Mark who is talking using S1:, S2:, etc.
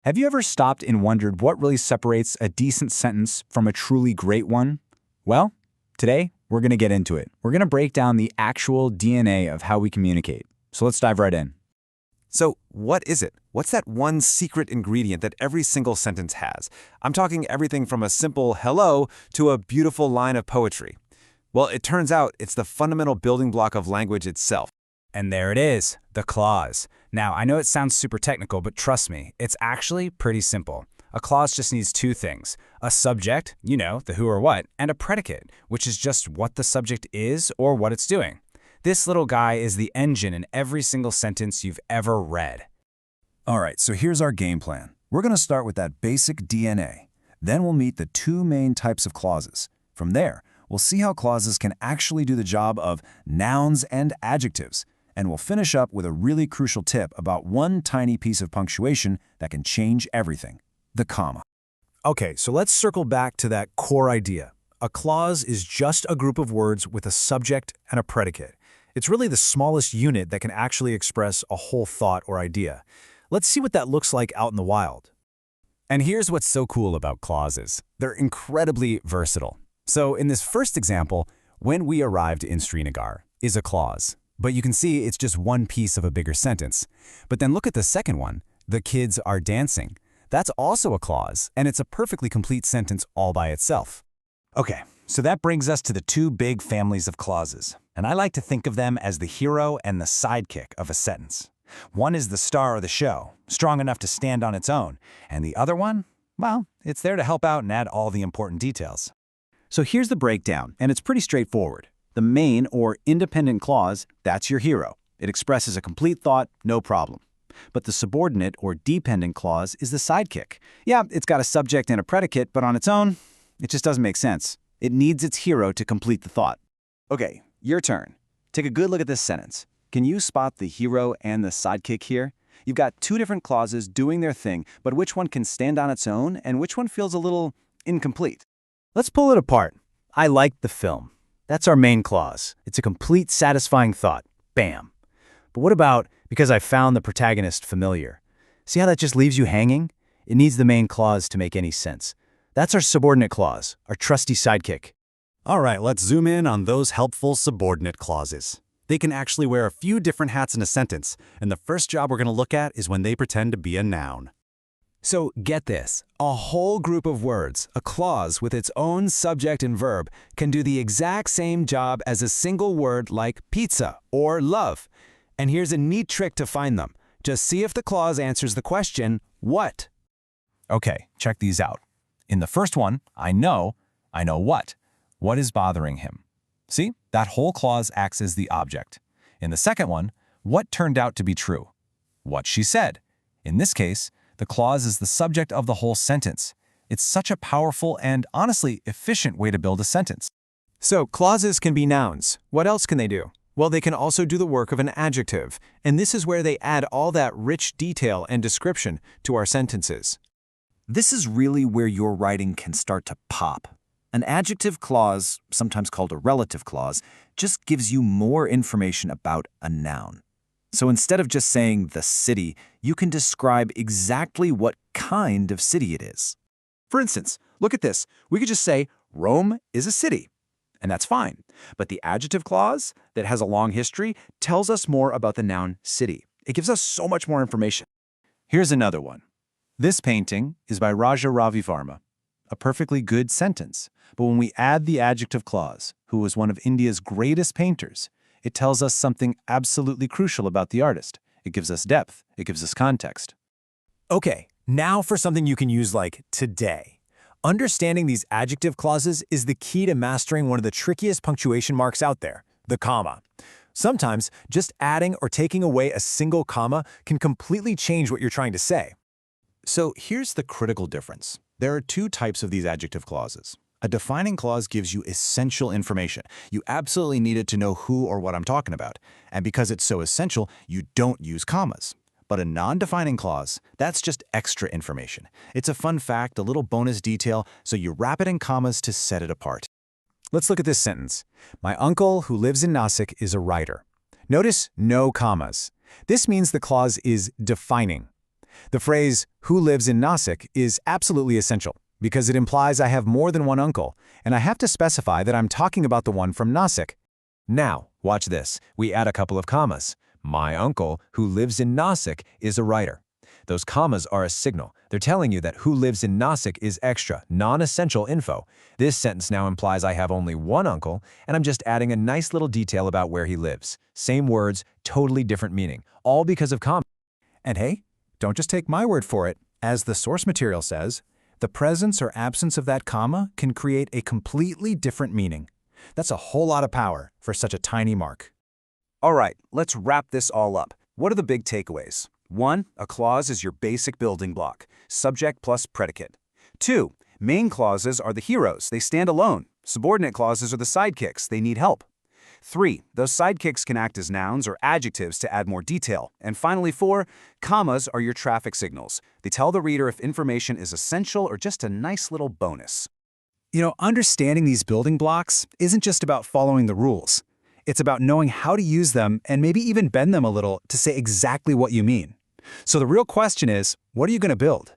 S1: Have you ever stopped and wondered what really separates a decent sentence from a truly great one? Well, today we're going to get into it. We're going to break down the actual DNA of how we communicate. So let's dive right in.
S2: So what is it? What's that one secret ingredient that every single sentence has? I'm talking everything from a simple hello to a beautiful line of poetry. Well, it turns out it's the fundamental building block of language itself.
S1: And there it is, the clause. Now, I know it sounds super technical, but trust me, it's actually pretty simple. A clause just needs two things: a subject, the who or what, and a predicate, which is just what the subject is or what it's doing. This little guy is the engine in every single sentence you've ever read.
S3: All right, so here's our game plan. We're going to start with that basic DNA. Then we'll meet the two main types of clauses. From there, we'll see how clauses can actually do the job of nouns and adjectives. And we'll finish up with a really crucial tip about one tiny piece of punctuation that can change everything: the comma.
S4: Okay, so let's circle back to that core idea. A clause is just a group of words with a subject and a predicate. It's really the smallest unit that can actually express a whole thought or idea. Let's see what that looks like out in the wild.
S1: And here's what's so cool about clauses. They're incredibly versatile. So in this first example, when we arrived in Srinagar is a clause. But you can see it's just one piece of a bigger sentence. But then look at the second one, the kids are dancing. That's also a clause, and it's a perfectly complete sentence all by itself.
S3: Okay, so that brings us to the two big families of clauses. And I like to think of them as the hero and the sidekick of a sentence. One is the star of the show, strong enough to stand on its own. And the other one, well, it's there to help out and add all the important details.
S5: So here's the breakdown, and it's pretty straightforward. The main or independent clause, that's your hero. It expresses a complete thought, no problem. But the subordinate or dependent clause is the sidekick. Yeah, it's got a subject and a predicate, but on its own, it just doesn't make sense. It needs its hero to complete the thought. Okay, your turn. Take a good look at this sentence. Can you spot the hero and the sidekick here? You've got two different clauses doing their thing, but which one can stand on its own and which one feels a little incomplete?
S4: Let's pull it apart. I like the film. That's our main clause. It's a complete, satisfying thought. Bam. But what about because I found the protagonist familiar? See how that just leaves you hanging? It needs the main clause to make any sense. That's our subordinate clause, our trusty sidekick.
S2: All right, let's zoom in on those helpful subordinate clauses. They can actually wear a few different hats in a sentence, and the first job we're going to look at is when they pretend to be a noun.
S1: So get this, a whole group of words, a clause with its own subject and verb, can do the exact same job as a single word like pizza or love. And here's a neat trick to find them. Just see if the clause answers the question, what?
S3: Okay, check these out. In the first one, I know what. What is bothering him? See, that whole clause acts as the object. In the second one, what turned out to be true? What she said. In this case, the clause is the subject of the whole sentence. It's such a powerful and, honestly, efficient way to build a sentence.
S4: So clauses can be nouns. What else can they do? Well, they can also do the work of an adjective, and this is where they add all that rich detail and description to our sentences.
S5: This is really where your writing can start to pop. An adjective clause, sometimes called a relative clause, just gives you more information about a noun. So instead of just saying the city, you can describe exactly what kind of city it is. For instance, look at this. We could just say Rome is a city, and that's fine. But the adjective clause that has a long history tells us more about the noun city. It gives us so much more information. Here's another one. This painting is by Raja Ravi Varma. A perfectly good sentence. But when we add the adjective clause, who was one of India's greatest painters, it tells us something absolutely crucial about the artist. It gives us depth. It gives us context.
S4: Okay, now for something you can use like today. Understanding these adjective clauses is the key to mastering one of the trickiest punctuation marks out there, the comma. Sometimes just adding or taking away a single comma can completely change what you're trying to say.
S6: So here's the critical difference. There are two types of these adjective clauses. A defining clause gives you essential information. You absolutely need it to know who or what I'm talking about. And because it's so essential, you don't use commas. But a non-defining clause, that's just extra information. It's a fun fact, a little bonus detail, so you wrap it in commas to set it apart.
S4: Let's look at this sentence. My uncle, who lives in Nasik, is a writer. Notice no commas. This means the clause is defining.
S1: The phrase, who lives in Nasik, is absolutely essential because it implies I have more than one uncle, and I have to specify that I'm talking about the one from Nasik.
S2: Now, watch this. We add a couple of commas. My uncle, who lives in Nasik, is a writer. Those commas are a signal. They're telling you that who lives in Nasik is extra, non-essential info. This sentence now implies I have only one uncle, and I'm just adding a nice little detail about where he lives. Same words, totally different meaning, all because of commas.
S1: And hey, don't just take my word for it. As the source material says, the presence or absence of that comma can create a completely different meaning. That's a whole lot of power for such a tiny mark. All right, let's wrap this all up. What are the big takeaways? 1. A clause is your basic building block, subject plus predicate. 2. Main clauses are the heroes, they stand alone. Subordinate clauses are the sidekicks, they need help. 3. Those sidekicks can act as nouns or adjectives to add more detail. And finally 4. Commas are your traffic signals. They tell the reader if information is essential or just a nice little bonus. You know, understanding these building blocks isn't just about following the rules. It's about knowing how to use them and maybe even bend them a little to say exactly what you mean. So the real question is, what are you going to build?